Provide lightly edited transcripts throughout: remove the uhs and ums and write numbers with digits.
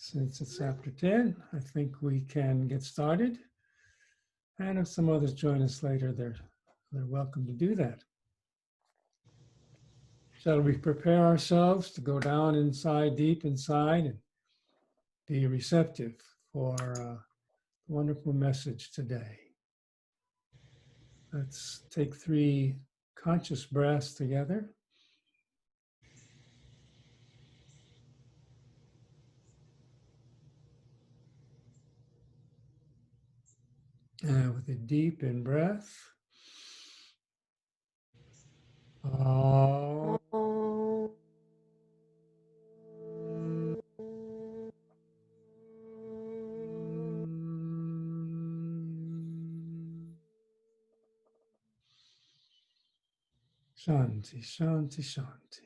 Since it's after 10, I think we can get started. And if some others join us later, they're welcome to do that. Shall we prepare ourselves to go down inside, deep inside, and be receptive for a wonderful message today? Let's take 3 conscious breaths together. And with a deep in breath. Shanti, Shanti, Shanti.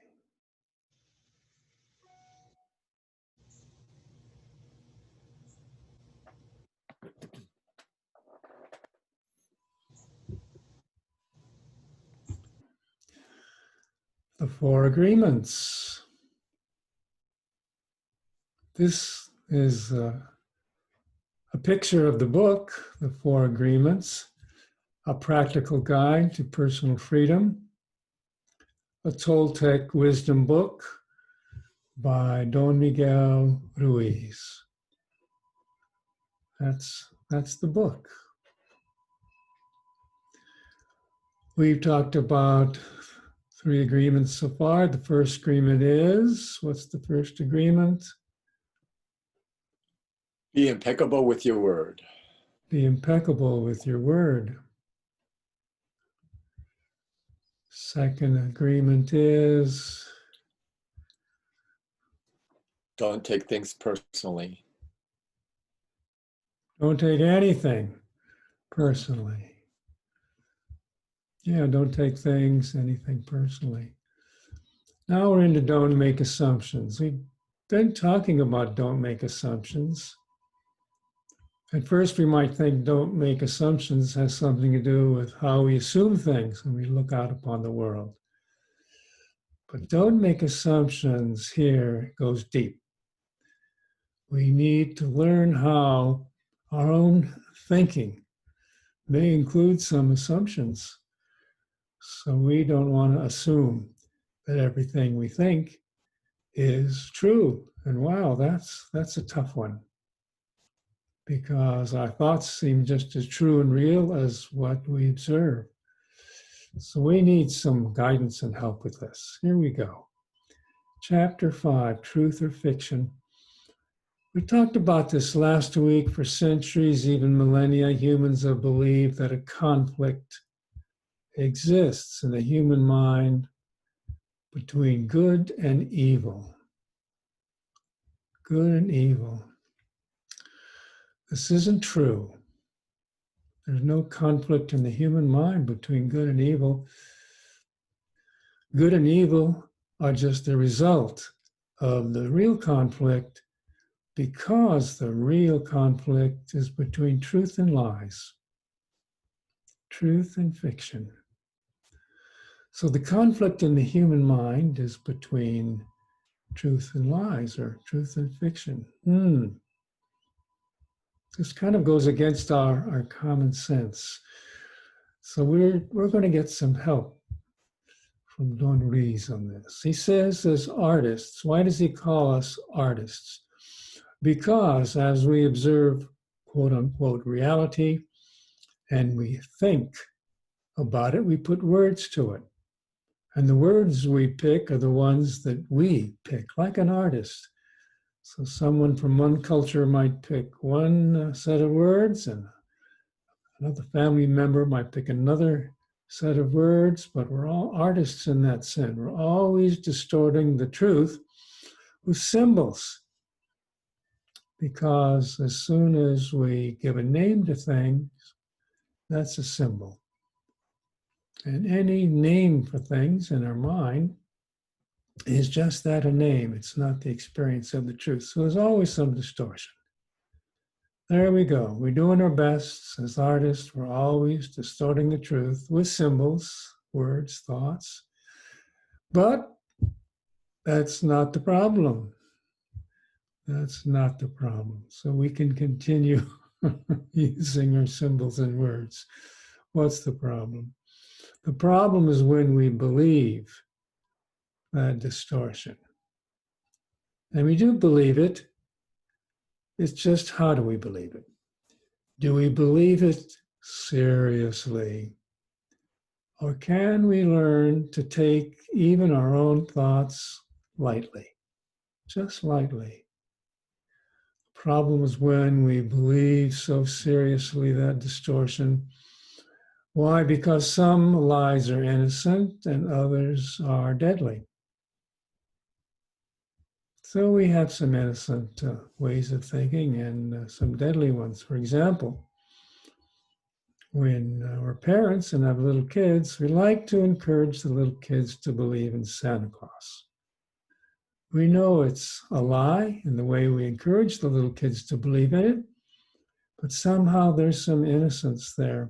The 4 agreements. This is a picture of the book, The 4 Agreements, a practical guide to personal freedom, a Toltec wisdom book by Don Miguel Ruiz. That's the book. We've talked about 3 agreements so far. The first agreement is, what's the first agreement? Be impeccable with your word. Be impeccable with your word. Second agreement is, Don't take things personally. don't take anything personally. Yeah, don't take anything personally. Now we're into don't make assumptions. We've been talking about don't make assumptions. At first we might think don't make assumptions has something to do with how we assume things when we look out upon the world. But don't make assumptions here goes deep. We need to learn how our own thinking may include some assumptions. So we don't want to assume that everything we think is true. And wow, that's a tough one. Because our thoughts seem just as true and real as what we observe. So we need some guidance and help with this. Here we go. Chapter 5, Truth or Fiction. We talked about this last week. For centuries, even millennia, humans have believed that a conflict exists in the human mind between good and evil. Good and evil. This isn't true. There's no conflict in the human mind between good and evil. Good and evil are just the result of the real conflict, because the real conflict is between truth and lies, truth and fiction. So the conflict in the human mind is between truth and lies, or truth and fiction. This kind of goes against our common sense. So we're going to get some help from Don Ruiz on this. He says, as artists, why does he call us artists? Because as we observe, quote unquote, reality, and we think about it, we put words to it. And the words we pick are the ones that we pick, like an artist. So someone from one culture might pick one set of words, and another family member might pick another set of words, but we're all artists in that sense. We're always distorting the truth with symbols. Because as soon as we give a name to things, that's a symbol. And any name for things in our mind is just that, a name. It's not the experience of the truth. So there's always some distortion. There we go. We're doing our best as artists. We're always distorting the truth with symbols, words, thoughts. But that's not the problem. That's not the problem. So we can continue using our symbols and words. What's the problem? The problem is when we believe that distortion. And we do believe it. It's just how do we believe it? Do we believe it seriously? Or can we learn to take even our own thoughts lightly, just lightly? The problem is when we believe so seriously that distortion. Why? Because some lies are innocent and others are deadly. So we have some innocent ways of thinking and some deadly ones. For example, when we're parents and have little kids, we like to encourage the little kids to believe in Santa Claus. We know it's a lie in the way we encourage the little kids to believe in it, but somehow there's some innocence there.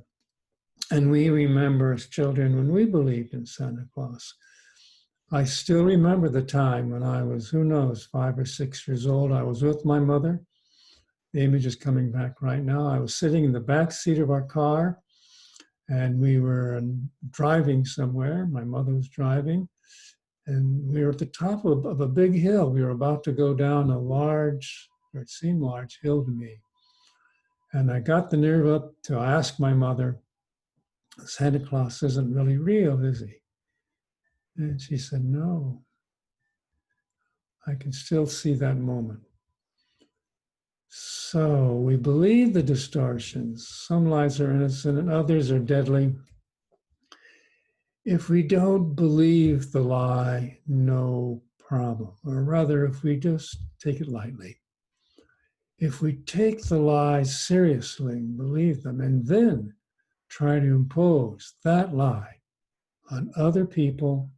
And we remember as children when we believed in Santa Claus. I still remember the time when I was, who knows, 5 or 6 years old. I was with my mother. The image is coming back right now. I was sitting in the back seat of our car, and we were driving somewhere. My mother was driving, and we were at the top of a big hill. We were about to go down a large, or it seemed large, hill to me. And I got the nerve up to ask my mother, Santa Claus isn't really real, is he? And she said, no. I can still see that moment. So we believe the distortions. Some lies are innocent and others are deadly. If we don't believe the lie, no problem. Or rather, if we just take it lightly. If we take the lies seriously and believe them, and then try to impose that lie on other people,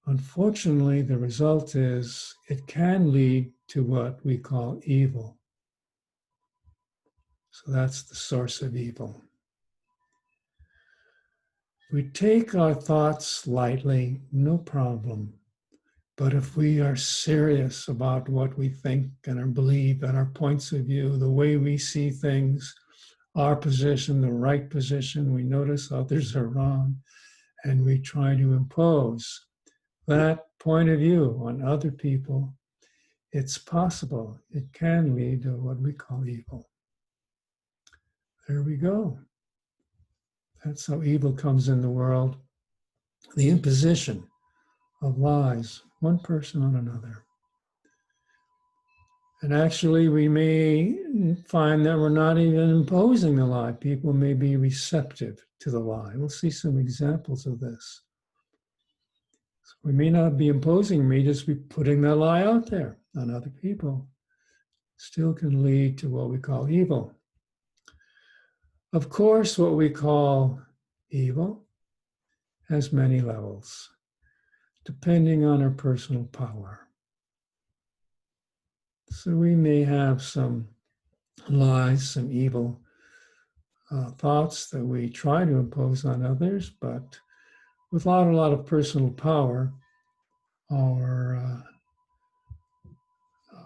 unfortunately, the result is it can lead to what we call evil. So that's the source of evil. We take our thoughts lightly, no problem. But if we are serious about what we think and our belief and our points of view, the way we see things, our position, the right position, we notice others are wrong, and we try to impose that point of view on other people, it's possible. It can lead to what we call evil. There we go. That's how evil comes in the world. The imposition of lies, one person on another. And actually, we may find that we're not even imposing the lie. People may be receptive to the lie. We'll see some examples of this. So we may not be imposing, we may just be putting that lie out there on other people. Still can lead to what we call evil. Of course, what we call evil has many levels, depending on our personal power. So we may have some lies, some evil thoughts that we try to impose on others, but without a lot of personal power, our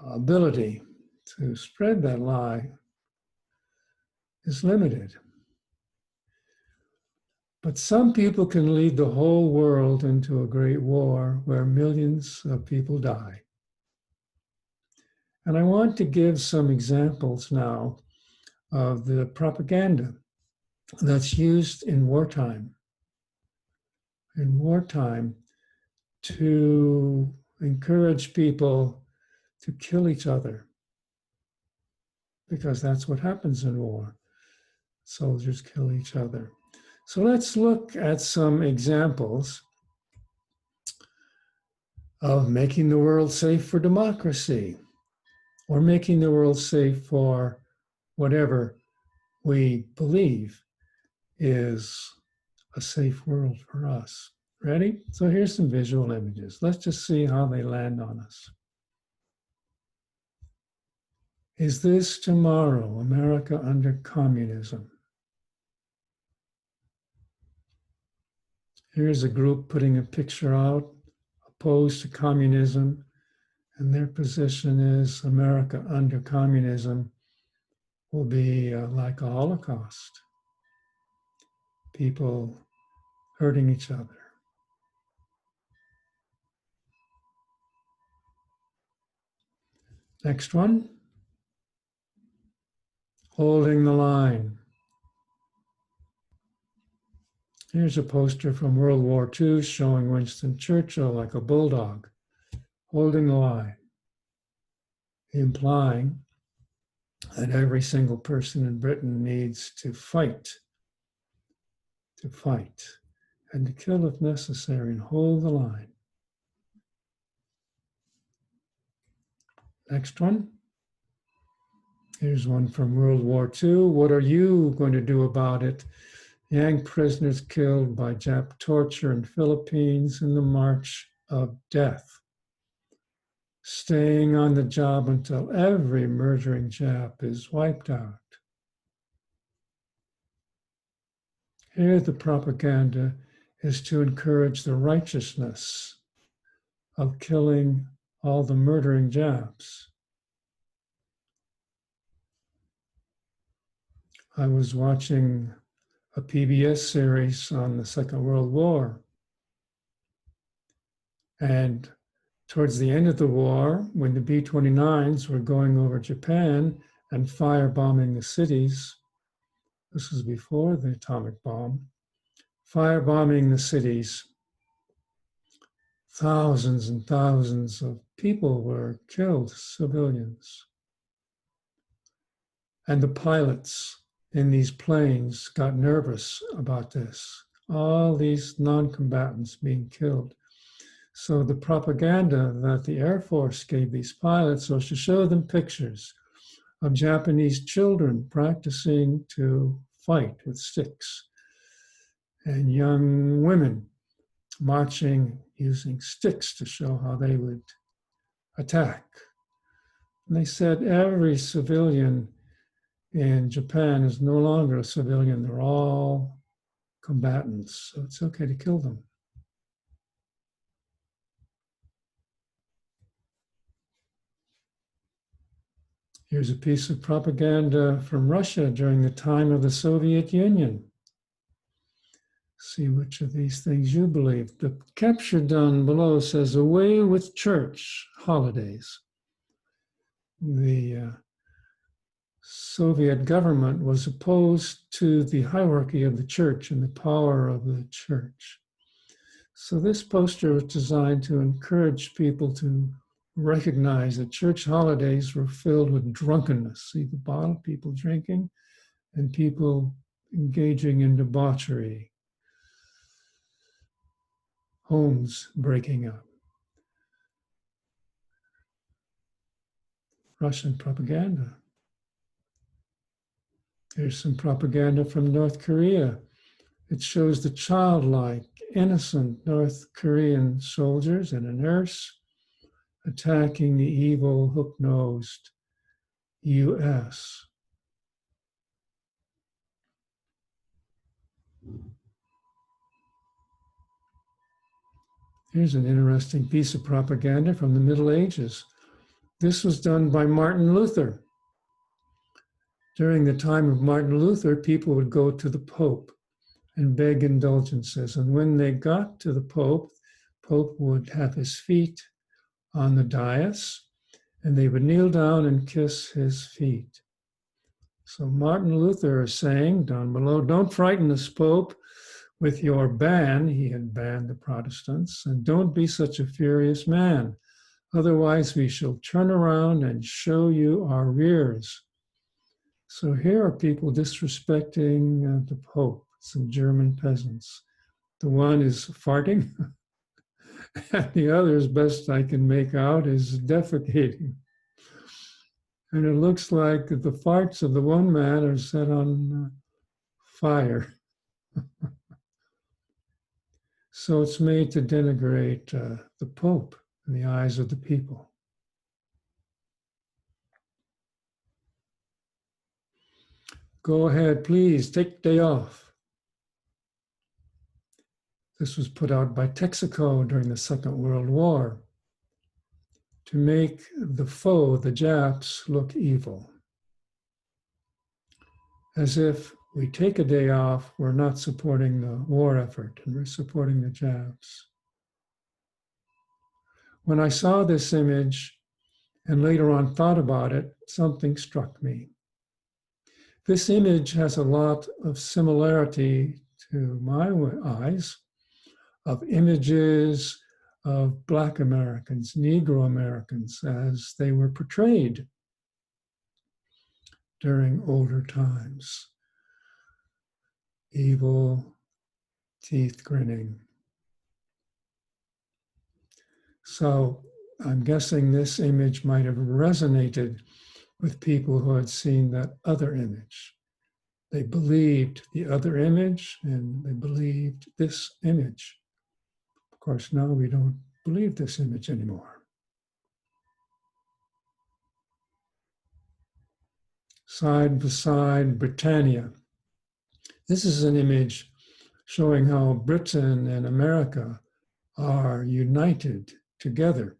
ability to spread that lie is limited. But some people can lead the whole world into a great war where millions of people die. And I want to give some examples now of the propaganda that's used in wartime. In wartime, to encourage people to kill each other, because that's what happens in war. Soldiers kill each other. So let's look at some examples of making the world safe for democracy, or making the world safe for whatever we believe is a safe world for us. Ready? So here's some visual images. Let's just see how they land on us. Is this tomorrow America under communism? Here's a group putting a picture out opposed to communism, And their position is America under communism will be like a Holocaust. People hurting each other. Next one. Holding the line. Here's a poster from World War II showing Winston Churchill like a bulldog, holding the line, implying that every single person in Britain needs to fight, and to kill if necessary, and hold the line. Next one. Here's one from World War II. What are you going to do about it? Young prisoners killed by Jap torture in Philippines in the March of Death. Staying on the job until every murdering Jap is wiped out. Here the propaganda is to encourage the righteousness of killing all the murdering Japs. I was watching a PBS series on the Second World War. And towards the end of the war, when the B-29s were going over Japan and firebombing the cities, this was before the atomic bomb, firebombing the cities, thousands and thousands of people were killed, civilians. And the pilots in these planes got nervous about this, all these non-combatants being killed. So the propaganda that the Air Force gave these pilots was to show them pictures of Japanese children practicing to fight with sticks and young women marching using sticks to show how they would attack. And they said every civilian in Japan is no longer a civilian. They're all combatants, so it's okay to kill them. Here's a piece of propaganda from Russia during the time of the Soviet Union. See which of these things you believe. The capture down below says, away with church holidays. The Soviet government was opposed to the hierarchy of the church and the power of the church. So this poster was designed to encourage people to recognize that church holidays were filled with drunkenness. See the bottle, people drinking, and people engaging in debauchery, homes breaking up. Russian propaganda. Here's some propaganda from North Korea. It shows the childlike, innocent North Korean soldiers and a nurse attacking the evil, hook-nosed US. Here's an interesting piece of propaganda from the Middle Ages. This was done by Martin Luther. During the time of Martin Luther, people would go to the Pope and beg indulgences. And when they got to the Pope would have his feet on the dais, and they would kneel down and kiss his feet. So Martin Luther is saying down below, don't frighten this Pope with your ban. He had banned the Protestants. And don't be such a furious man. Otherwise, we shall turn around and show you our rears. So here are people disrespecting the Pope, some German peasants. The one is farting, and the other, as best I can make out, is defecating. And it looks like the farts of the one man are set on fire. So it's made to denigrate the Pope in the eyes of the people. Go ahead, please, take the day off. This was put out by Texaco during the Second World War. to make the foe, the Japs, look evil. As if we take a day off, we're not supporting the war effort and we're supporting the Japs. When I saw this image and later on thought about it, something struck me. This image has a lot of similarity to my eyes of images of Black Americans, Negro Americans, as they were portrayed during older times. Evil, teeth grinning. So I'm guessing this image might have resonated with people who had seen that other image. They believed the other image and they believed this image. Of course, now we don't believe this image anymore. Side by side, Britannia. This is an image showing how Britain and America are united together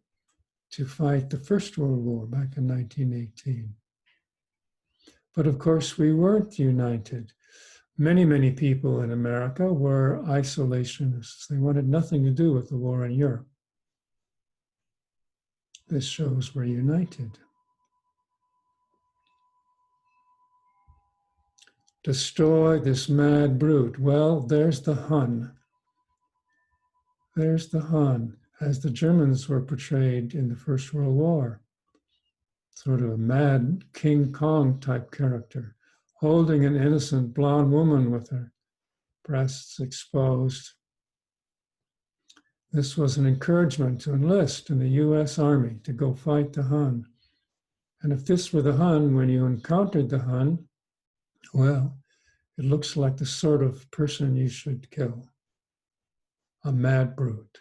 to fight the First World War back in 1918. But of course, we weren't united. Many, many people in America were isolationists. They wanted nothing to do with the war in Europe. This shows we're united. Destroy this mad brute. Well, there's the Hun. There's the Hun, as the Germans were portrayed in the First World War. Sort of a mad King Kong type character, holding an innocent blonde woman with her breasts exposed. This was an encouragement to enlist in the US Army to go fight the Hun. And if this were the Hun, when you encountered the Hun, well, it looks like the sort of person you should kill. A mad brute.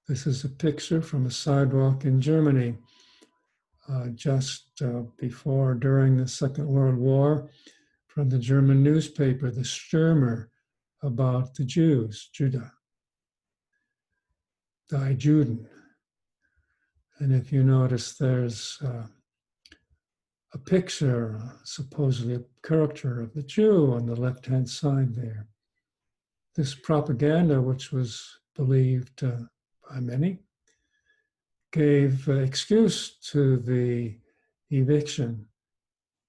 This is a picture from a sidewalk in Germany just before, during the Second World War, from the German newspaper, the Stürmer, about the Jews, Judah, die Juden. And if you notice, there's a picture, supposedly a caricature of the Jew on the left-hand side there. This propaganda, which was believed by many, gave excuse to the eviction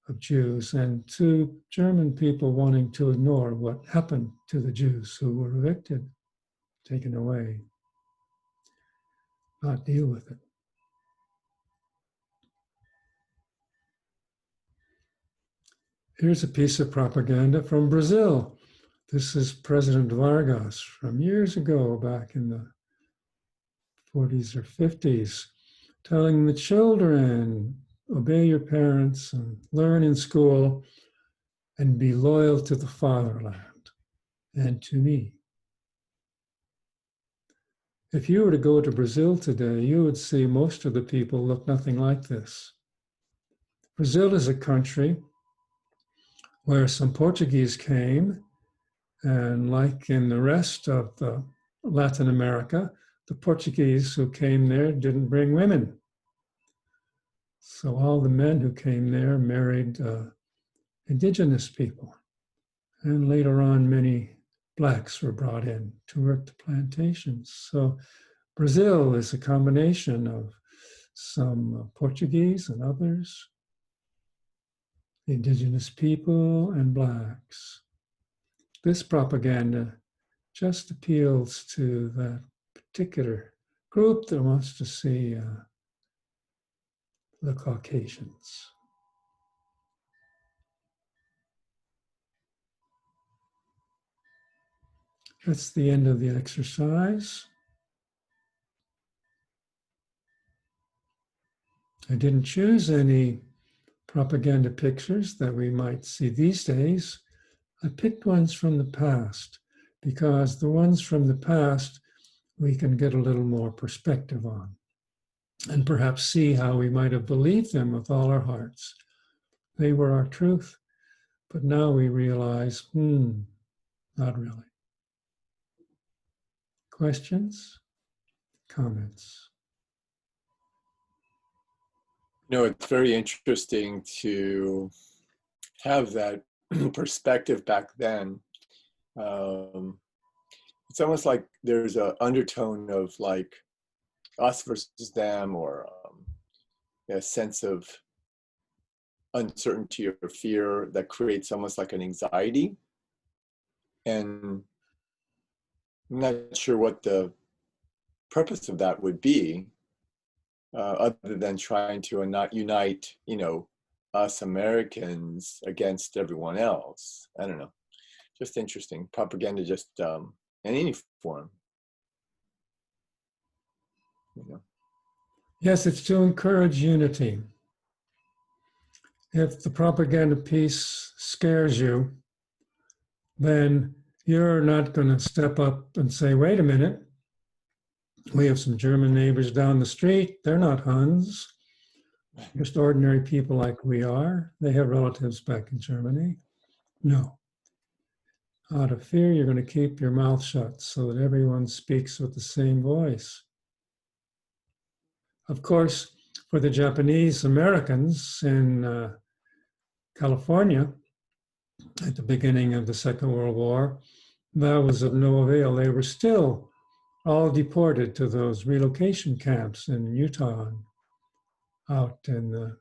of Jews and to German people wanting to ignore what happened to the Jews who were evicted, taken away, not deal with it. Here's a piece of propaganda from Brazil. This is President Vargas from years ago, back in the 40s or 50s, telling the children, obey your parents and learn in school and be loyal to the fatherland and to me. If you were to go to Brazil today, you would see most of the people look nothing like this. Brazil is a country where some Portuguese came, and like in the rest of Latin America, the Portuguese who came there didn't bring women. So all the men who came there married indigenous people. And later on, many blacks were brought in to work the plantations. So Brazil is a combination of some Portuguese and others, indigenous people and blacks. This propaganda just appeals to that particular group that wants to see the Caucasians. That's the end of the exercise. I didn't choose any propaganda pictures that we might see these days. I picked ones from the past because the ones from the past we can get a little more perspective on and perhaps see how we might have believed them with all our hearts. They were our truth, but now we realize, not really. Questions? Comments? It's very interesting to have that perspective back then. It's almost like there's an undertone of like us versus them, or a sense of uncertainty or fear that creates almost like an anxiety. And I'm not sure what the purpose of that would be, other than trying to not unite, us Americans against everyone else. I don't know. Just interesting. Propaganda, just in any form. Yes, it's to encourage unity. If the propaganda piece scares you, then you're not going to step up and say, wait a minute, we have some German neighbors down the street. They're not Huns, just ordinary people like we are. They have relatives back in Germany. No. Out of fear, you're going to keep your mouth shut so that everyone speaks with the same voice. Of course, for the Japanese Americans in California at the beginning of the Second World War, that was of no avail. They were still all deported to those relocation camps in Utah and out in the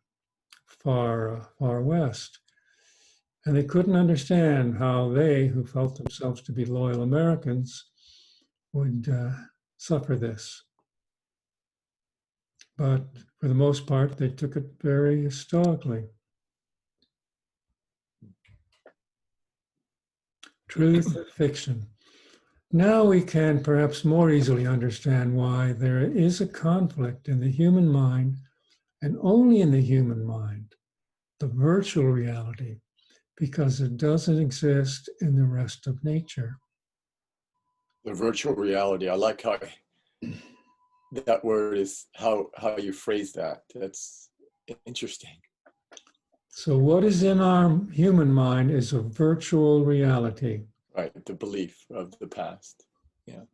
far west. And they couldn't understand how they, who felt themselves to be loyal Americans, would suffer this. But for the most part, they took it very stoically. Truth or fiction. Now we can perhaps more easily understand why there is a conflict in the human mind, and only in the human mind, the virtual reality, because it doesn't exist in the rest of nature. The virtual reality. I like how that word is, how you phrase that. That's interesting. So what is in our human mind is a virtual reality. Right, the belief of the past. Yeah.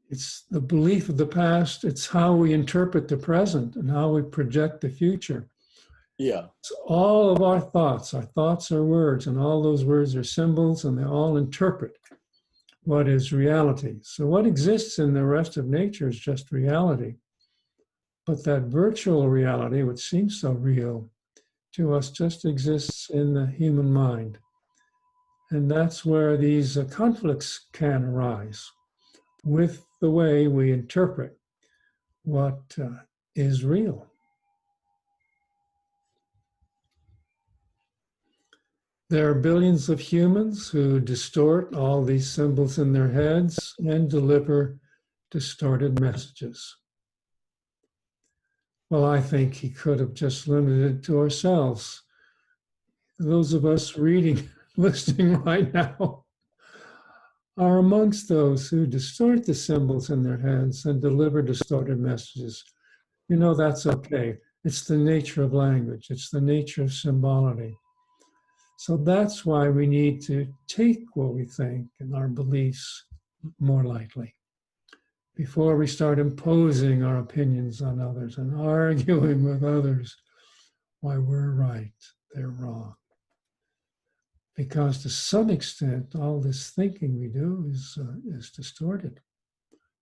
It's the belief of the past. It's how we interpret the present and how we project the future. Yeah. It's all of our thoughts. Our thoughts are words, and all those words are symbols, and they all interpret what is reality. So what exists in the rest of nature is just reality. But that virtual reality, which seems so real to us, just exists in the human mind. And that's where these conflicts can arise with the way we interpret what is real. There are billions of humans who distort all these symbols in their heads and deliver distorted messages. Well, I think he could have just limited it to ourselves. Those of us reading, listening right now, are amongst those who distort the symbols in their heads and deliver distorted messages. That's okay. It's the nature of language. It's the nature of symbolicity. So that's why we need to take what we think and our beliefs more lightly before we start imposing our opinions on others and arguing with others why we're right, they're wrong. Because to some extent, all this thinking we do is distorted.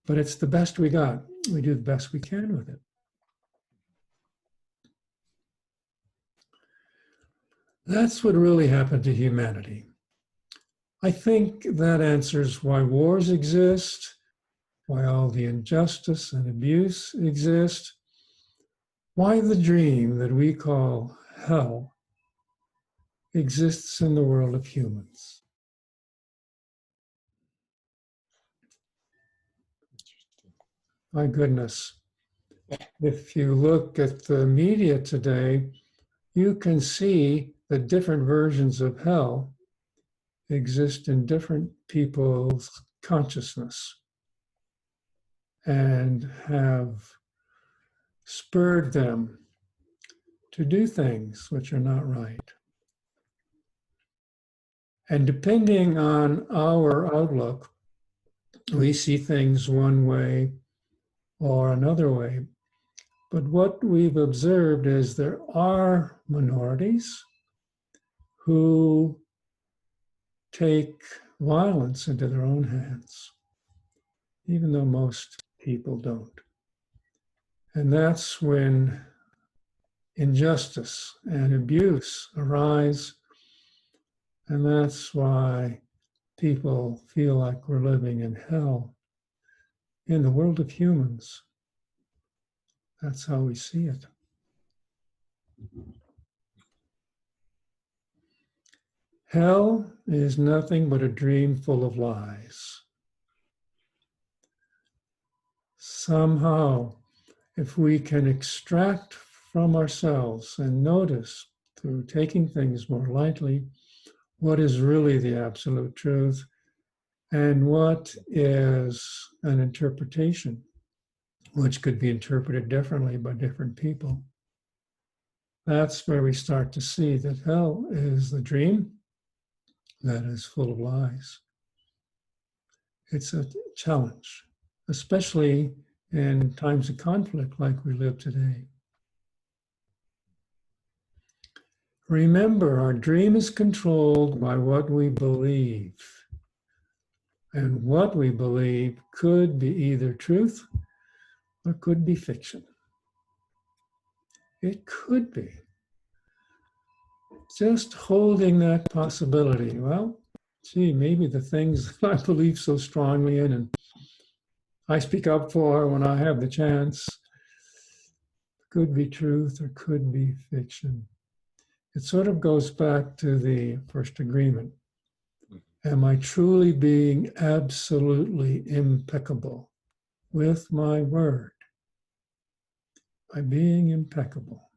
But it's the best we got. We do the best we can with it. That's what really happened to humanity. I think that answers why wars exist, why all the injustice and abuse exist, why the dream that we call hell exists in the world of humans. My goodness. If you look at the media today, you can see that different versions of hell exist in different people's consciousness and have spurred them to do things which are not right. And depending on our outlook, We see things one way or another way. But what we've observed is there are minorities who take violence into their own hands, even though most people don't. And that's when injustice and abuse arise. And that's why people feel like we're living in hell. In the world of humans, that's how we see it. Hell is nothing but a dream full of lies. Somehow, if we can extract from ourselves and notice through taking things more lightly what is really the absolute truth and what is an interpretation, which could be interpreted differently by different people, that's where we start to see that hell is the dream that is full of lies. It's a challenge, especially in times of conflict like we live today. Remember, our dream is controlled by what we believe. And what we believe could be either truth or could be fiction. It could be. Just holding that possibility. Well, gee, maybe the things I believe so strongly in and I speak up for when I have the chance could be truth or could be fiction. It sort of goes back to the first agreement. Am I truly being absolutely impeccable with my word? By being impeccable,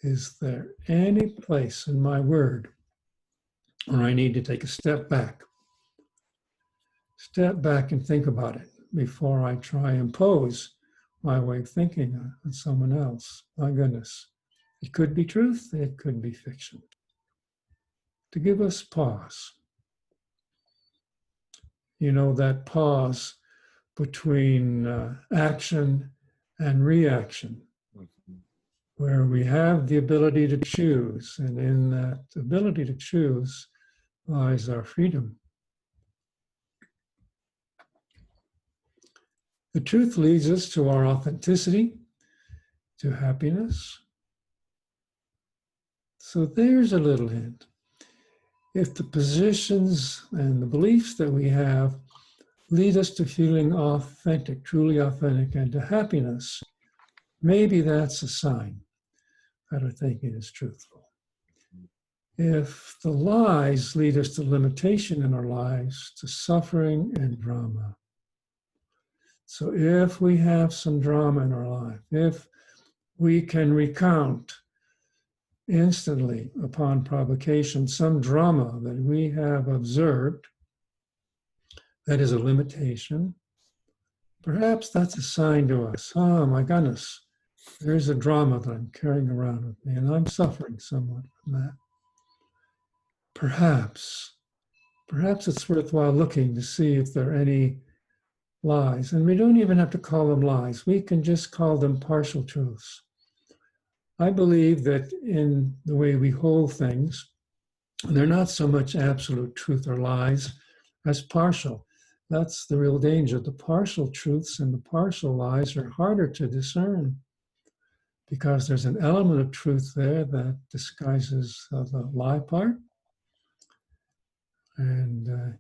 is there any place in my word where I need to take a step back and think about it before I try and impose my way of thinking on someone else? My goodness, it could be truth, it could be fiction. To give us pause. You know, that pause between action and reaction, where we have the ability to choose, and in that ability to choose lies our freedom. The truth leads us to our authenticity, to happiness. So there's a little hint. If the positions and the beliefs that we have lead us to feeling authentic, truly authentic, and to happiness, maybe that's a sign that our thinking is truthful. If the lies lead us to limitation in our lives, to suffering and drama. So if we have some drama in our life, if we can recount instantly upon provocation some drama that we have observed that is a limitation, perhaps that's a sign to us. Oh my goodness, there's a drama that I'm carrying around with me and I'm suffering somewhat from that. Perhaps it's worthwhile looking to see if there are any lies. And we don't even have to call them lies. We can just call them partial truths. I believe that in the way we hold things, they're not so much absolute truth or lies as partial. That's the real danger. The partial truths and the partial lies are harder to discern because there's an element of truth there that disguises the lie part. And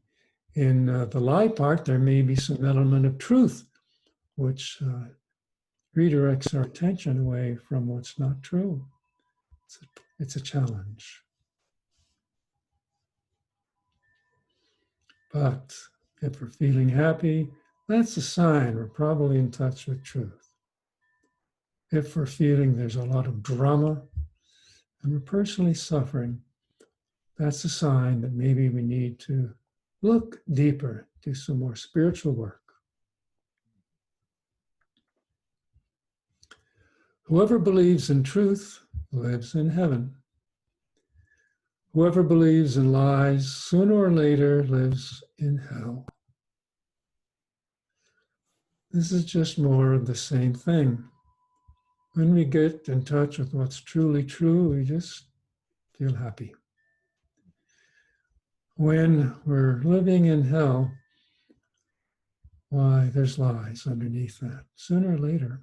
in the lie part, there may be some element of truth, which redirects our attention away from what's not true. It's a challenge. But if we're feeling happy, that's a sign we're probably in touch with truth. If we're feeling there's a lot of drama and we're personally suffering, that's a sign that maybe we need to look deeper, do some more spiritual work. Whoever believes in truth lives in heaven. Whoever believes in lies, sooner or later lives in hell. This is just more of the same thing. When we get in touch with what's truly true, we just feel happy. When we're living in hell, why, there's lies underneath that, sooner or later.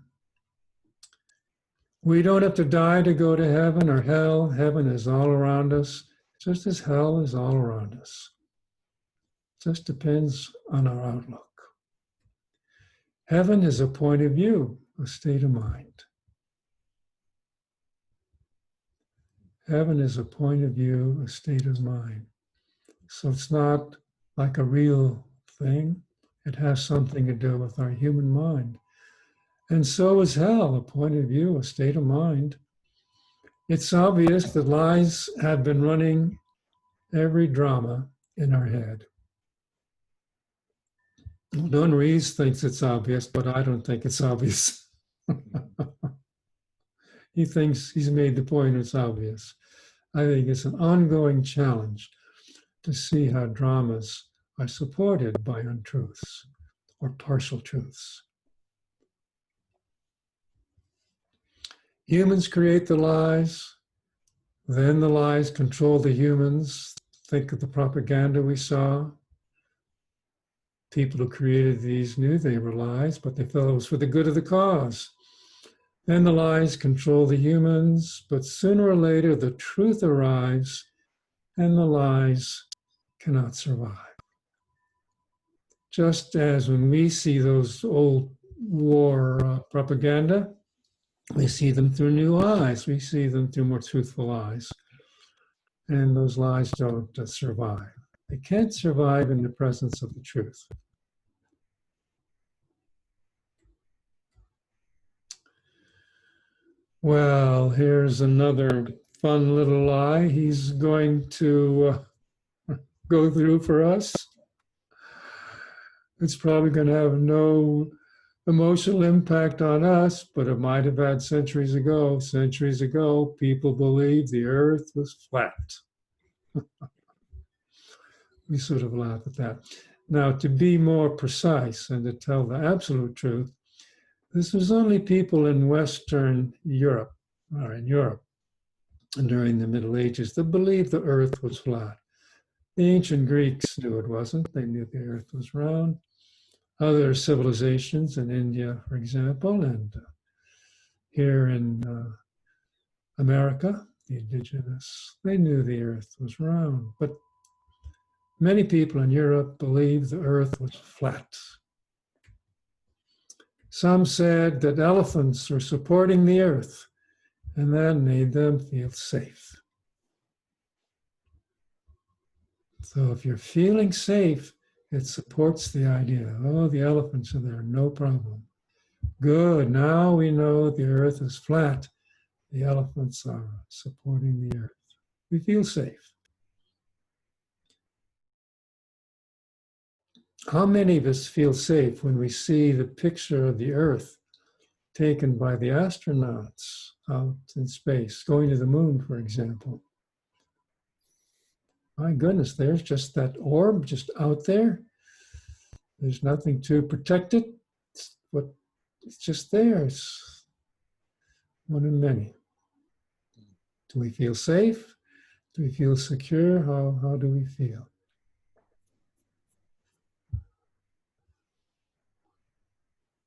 We don't have to die to go to heaven or hell. Heaven is all around us, just as hell is all around us. It just depends on our outlook. Heaven is a point of view, a state of mind. Heaven is a point of view, a state of mind. So it's not like a real thing. It has something to do with our human mind. And so is hell, a point of view, a state of mind. It's obvious that lies have been running every drama in our head. Don Rees thinks it's obvious, but I don't think it's obvious. He thinks he's made the point it's obvious. I think it's an ongoing challenge to see how dramas are supported by untruths or partial truths. Humans create the lies, then the lies control the humans. Think of the propaganda we saw. People who created these knew they were lies, but they felt it was for the good of the cause. Then the lies control the humans, but sooner or later the truth arrives and the lies cannot survive. Just as when we see those old war propaganda, we see them through new eyes. We see them through more truthful eyes. And those lies don't survive. They can't survive in the presence of the truth. Well, here's another fun little lie he's going to go through for us. It's probably going to have no emotional impact on us, but it might have had centuries ago. Centuries ago, people believed the earth was flat. We sort of laugh at that. Now, to be more precise and to tell the absolute truth, this was only people in Western Europe, or in Europe, during the Middle Ages, that believed the earth was flat. The ancient Greeks knew it wasn't. They knew the earth was round. Other civilizations in India, for example, and here in America, the indigenous, they knew the earth was round. But many people in Europe believed the earth was flat. Some said that elephants were supporting the earth, and that made them feel safe. So if you're feeling safe, it supports the idea, oh, the elephants are there, no problem. Good, now we know the earth is flat. The elephants are supporting the earth. We feel safe. How many of us feel safe when we see the picture of the earth taken by the astronauts out in space, going to the moon, for example? My goodness, there's just that orb just out there. There's nothing to protect it, but it's just there. It's one of many. Do we feel safe? Do we feel secure? How do we feel?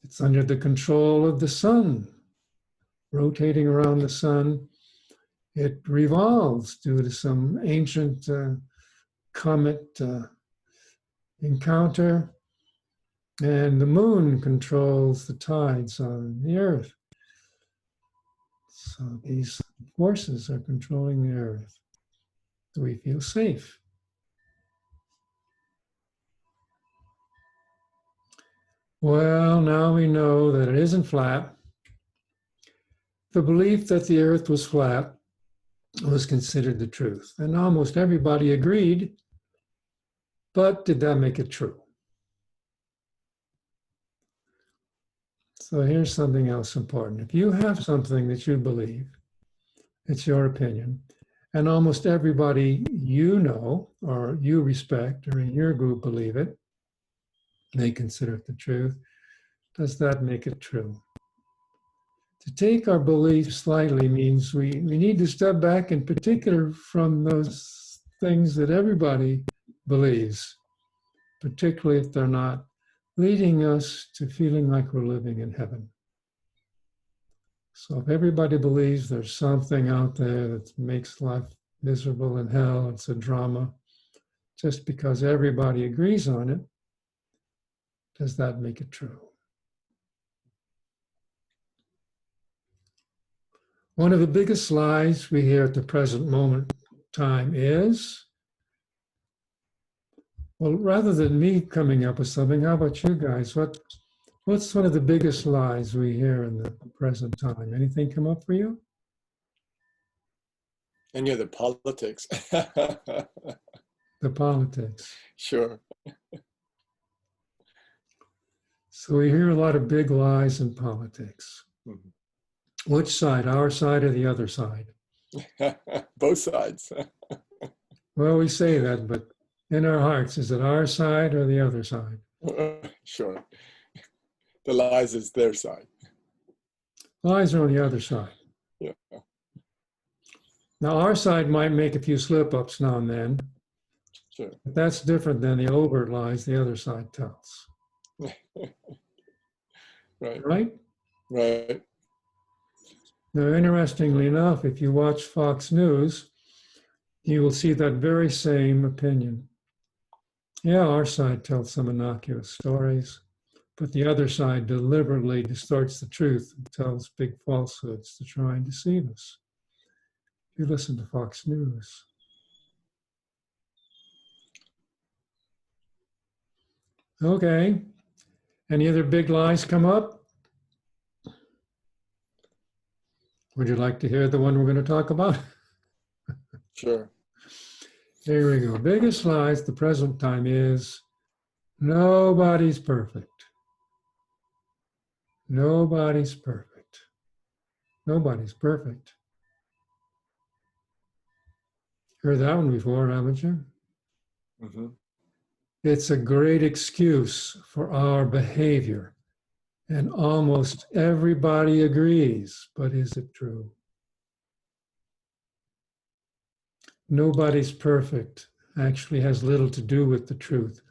It's under the control of the sun. Rotating around the sun, it revolves due to some ancient comet encounter. And the moon controls the tides on the earth. So these forces are controlling the earth. Do we feel safe? Well, now we know that it isn't flat. The belief that the earth was flat was considered the truth, and almost everybody agreed, but did that make it true? So here's something else important. If you have something that you believe, it's your opinion, and almost everybody you know or you respect or in your group believe it, they consider it the truth, does that make it true? To take our beliefs slightly means we need to step back, in particular, from those things that everybody believes, particularly if they're not leading us to feeling like we're living in heaven. So if everybody believes there's something out there that makes life miserable in hell, it's a drama, just because everybody agrees on it, does that make it true? One of the biggest lies we hear at the present moment time is, well, rather than me coming up with something, how about you guys? What's one of the biggest lies we hear in the present time? Anything come up for you? Any other politics? The politics. Sure. So we hear a lot of big lies in politics. Mhm. Which side, our side or the other side? Both sides. Well, we say that, but in our hearts, is it our side or the other side? Sure. The lies is their side. Lies are on the other side. Yeah. Now, our side might make a few slip-ups now and then, Sure. but that's different than the overt lies the other side tells. Right. Right? Right. Now, interestingly enough, if you watch Fox News, you will see that very same opinion. Yeah, our side tells some innocuous stories, but the other side deliberately distorts the truth and tells big falsehoods to try and deceive us. You listen to Fox News. Okay. Any other big lies come up? Would you like to hear the one we're going to talk about? Sure. Here we go. Biggest lies the present time is nobody's perfect. Nobody's perfect. Nobody's perfect. Heard that one before, haven't you? Mm-hmm. It's a great excuse for our behavior. And almost everybody agrees, but is it true? Nobody's perfect actually has little to do with the truth.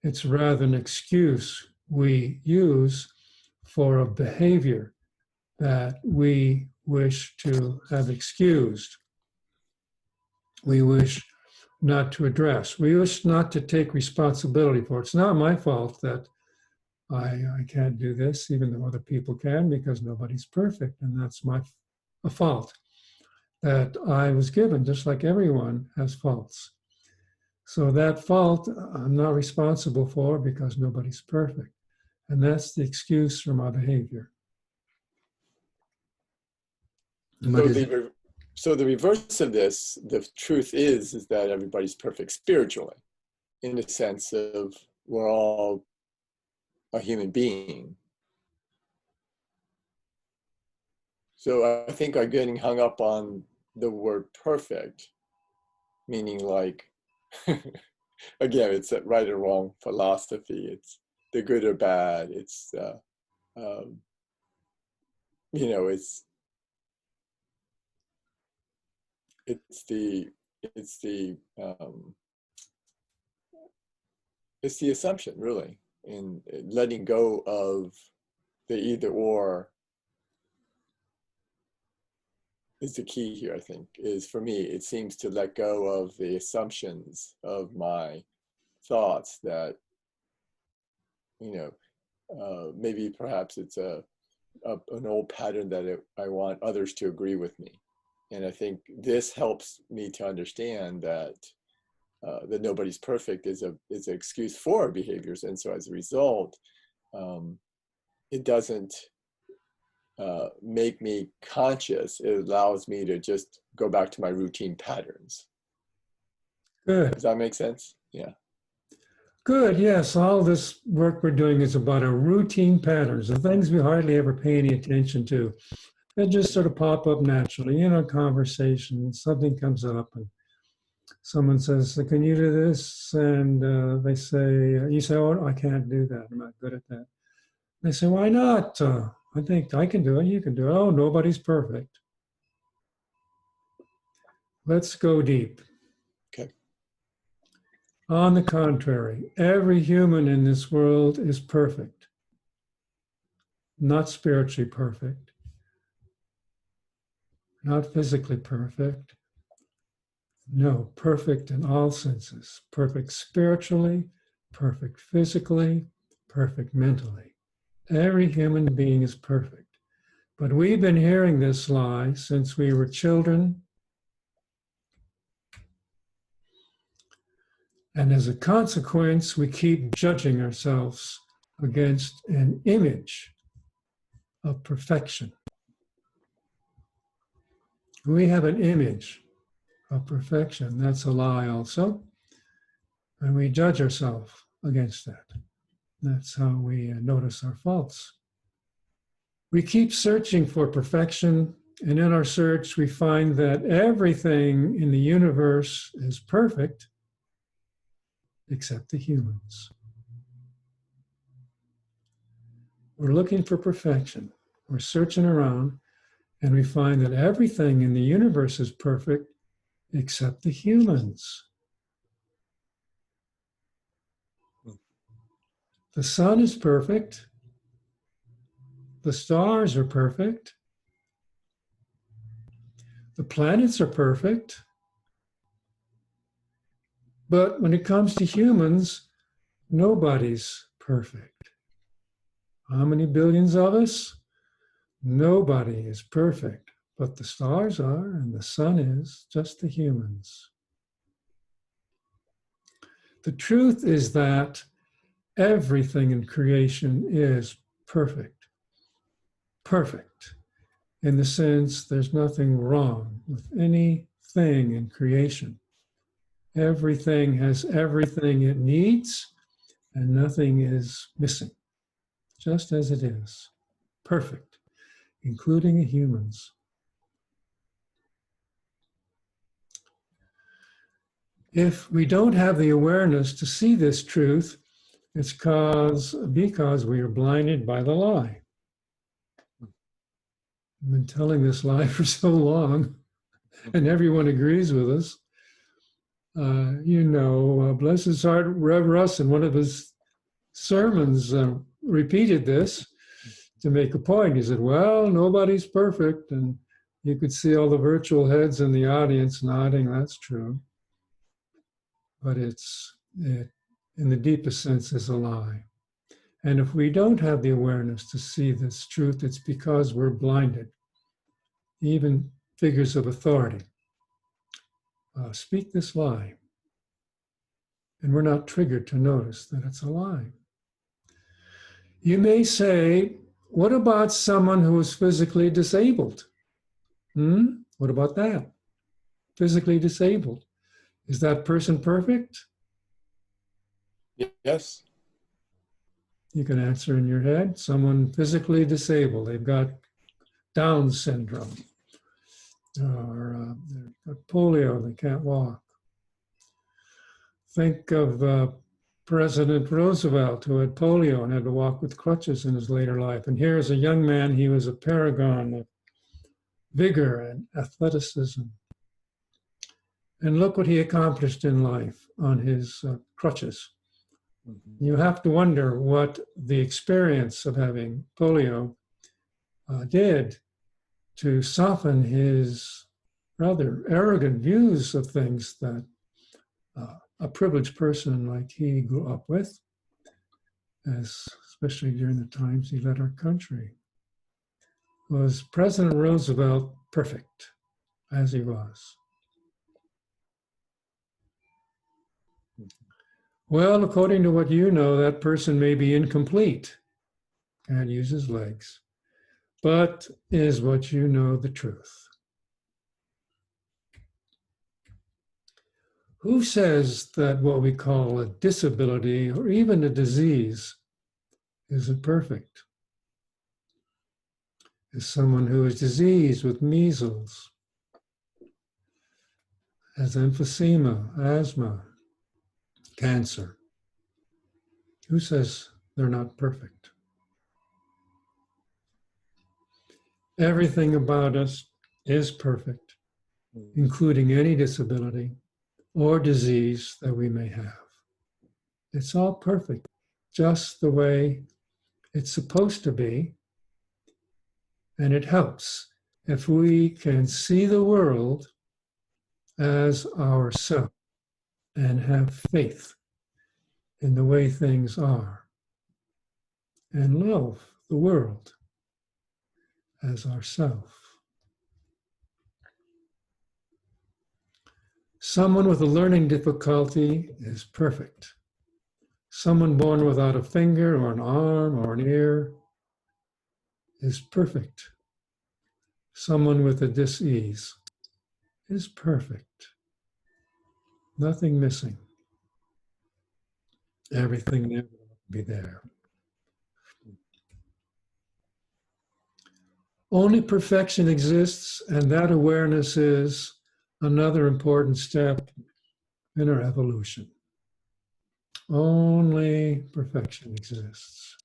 It's rather an excuse we use for a behavior that we wish to have excused. We wish not to address. We wish not to take responsibility for it. It's not my fault that I can't do this, even though other people can, because nobody's perfect. And that's a fault that I was given, just like everyone has faults. So that fault I'm not responsible for because nobody's perfect. And that's the excuse for my behavior. So the reverse of this, the truth is that everybody's perfect spiritually, in the sense of we're all a human being. So I think I'm getting hung up on the word perfect, meaning like, again, it's a right or wrong philosophy. It's the good or bad. It's, it's the assumption, really, in letting go of the either or is the key here. I think is, for me, it seems to let go of the assumptions of my thoughts that, maybe perhaps it's an old pattern that I want others to agree with me. And I think this helps me to understand that that nobody's perfect is an excuse for our behaviors. And so as a result, it doesn't make me conscious. It allows me to just go back to my routine patterns. Good. Does that make sense? Yeah. Good, yes. All this work we're doing is about our routine patterns, the things we hardly ever pay any attention to. They just sort of pop up naturally in a conversation. Something comes up and someone says, can you do this? And they say, you say, oh, I can't do that. I'm not good at that. They say, why not? I think I can do it. You can do it. Oh, nobody's perfect. Let's go deep. Okay. On the contrary, every human in this world is perfect, not spiritually perfect, not physically perfect. No, perfect in all senses. Perfect spiritually, perfect physically, perfect mentally. Every human being is perfect. But we've been hearing this lie since we were children. And as a consequence, we keep judging ourselves against an image of perfection. We have an image of perfection. That's a lie also. And we judge ourselves against that. That's how we notice our faults. We keep searching for perfection, and in our search, we find that everything in the universe is perfect except the humans. We're looking for perfection. We're searching around, and we find that everything in the universe is perfect except the humans. The sun is perfect. The stars are perfect. The planets are perfect. But when it comes to humans, nobody's perfect. How many billions of us? Nobody is perfect, but the stars are, and the sun is, just the humans. The truth is that everything in creation is perfect. Perfect, in the sense there's nothing wrong with anything in creation. Everything has everything it needs, and nothing is missing, just as it is. Perfect, including the humans. If we don't have the awareness to see this truth, it's because we are blinded by the lie. I've been telling this lie for so long, and everyone agrees with us. Bless his heart, Rev Russ, in one of his sermons, repeated this to make a point. He said, well, nobody's perfect. And you could see all the virtual heads in the audience nodding, that's true. But it, in the deepest sense, is a lie. And if we don't have the awareness to see this truth, it's because we're blinded. Even figures of authority speak this lie. And we're not triggered to notice that it's a lie. You may say, what about someone who is physically disabled? What about that? Physically disabled. Is that person perfect? Yes. You can answer in your head. Someone physically disabled. They've got Down syndrome. Or they've got polio. They can't walk. Think of President Roosevelt, who had polio and had to walk with crutches in his later life. And here is a young man, he was a paragon of vigor and athleticism. And look what he accomplished in life on his crutches. Mm-hmm. You have to wonder what the experience of having polio did to soften his rather arrogant views of things that a privileged person like he grew up with, especially during the times he led our country. Was President Roosevelt perfect as he was? Well, according to what you know, that person may be incomplete, can't use his legs, but is what you know the truth. Who says that what we call a disability or even a disease isn't perfect? Is someone who is diseased with measles, has emphysema, asthma, cancer. Who says they're not perfect? Everything about us is perfect, including any disability or disease that we may have. It's all perfect, just the way it's supposed to be. And it helps if we can see the world as ourself and have faith in the way things are and love the world as ourself. Someone with a learning difficulty is perfect. Someone born without a finger or an arm or an ear is perfect. Someone with a dis-ease is perfect. Nothing missing. Everything there will be there. Only perfection exists, and that awareness is another important step in our evolution. Only perfection exists.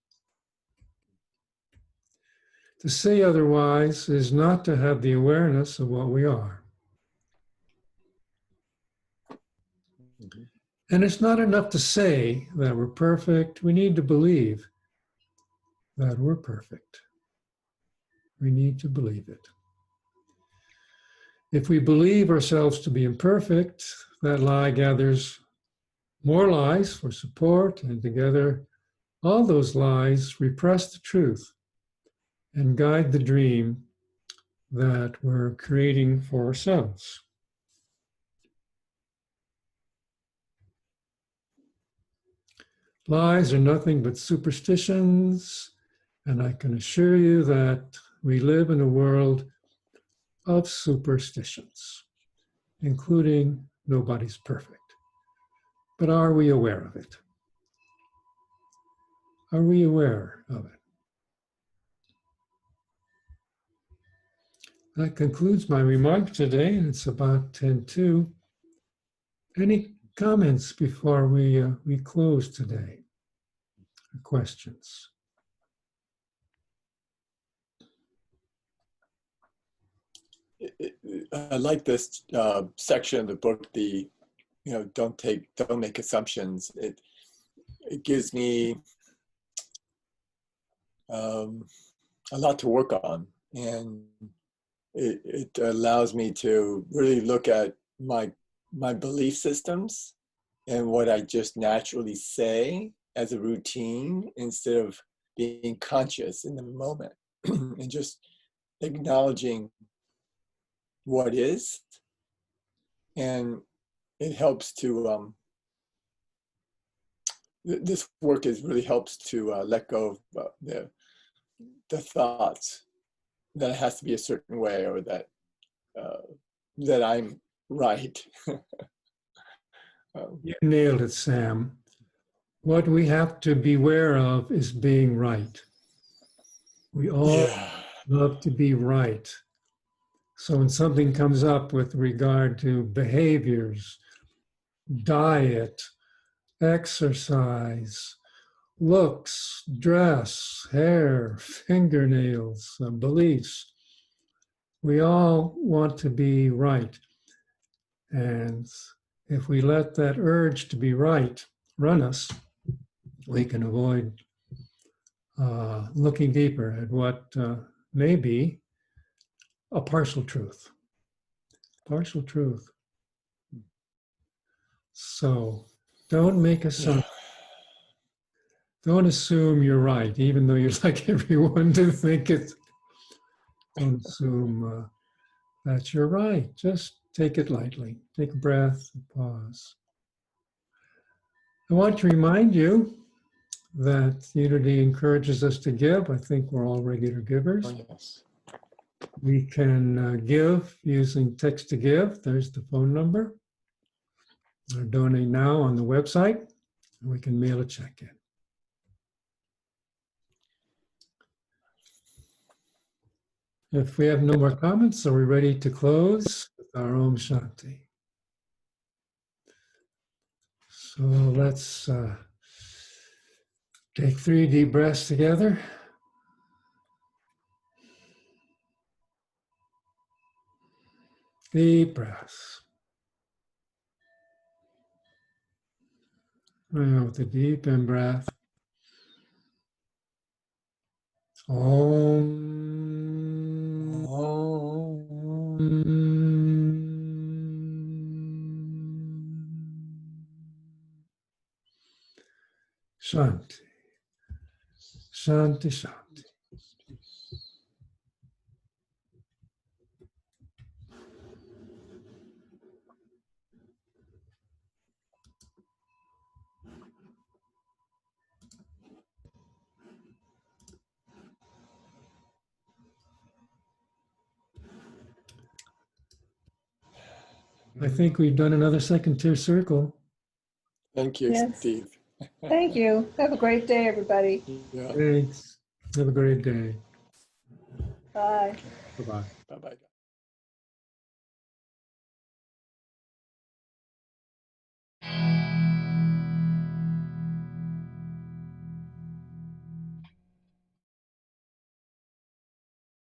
To say otherwise is not to have the awareness of what we are. And it's not enough to say that we're perfect. We need to believe that we're perfect. We need to believe it. If we believe ourselves to be imperfect, that lie gathers more lies for support, and together all those lies repress the truth and guide the dream that we're creating for ourselves. Lies are nothing but superstitions, and I can assure you that we live in a world of superstitions, including nobody's perfect. But are we aware of it? Are we aware of it? That concludes my remarks today, and it's about 10:02. Any comments before we close today? Questions? I like this section of the book. Don't make assumptions. It gives me a lot to work on, and it allows me to really look at my belief systems and what I just naturally say as a routine instead of being conscious in the moment and just acknowledging what is. And it helps to this work really helps to let go of the thoughts that it has to be a certain way, or that I'm right. You nailed it, Sam. What we have to beware of is being right. We all love to be right. So when something comes up with regard to behaviors, diet, exercise, looks, dress, hair, fingernails, beliefs, we all want to be right. And if we let that urge to be right run us, we can avoid looking deeper at what may be a partial truth. Partial truth. So don't make assumptions. Don't assume you're right, even though you'd like everyone to think it. Don't assume that you're right. Just take it lightly. Take a breath, pause. I want to remind you that Unity encourages us to give. I think we're all regular givers. Oh, yes. We can give using text to give. There's the phone number. Or donate now on the website. We can mail a check in. If we have no more comments, are we ready to close with our Om Shanti? So let's take 3 deep breaths together. Deep breaths. Now with the deep in breath. Om. Shanti. Shanti, Shanti. I think we've done another second tier circle. Thank you, Yes. Steve. Thank you. Have a great day, everybody. Yeah. Thanks. Have a great day. Bye. Bye-bye. Bye-bye.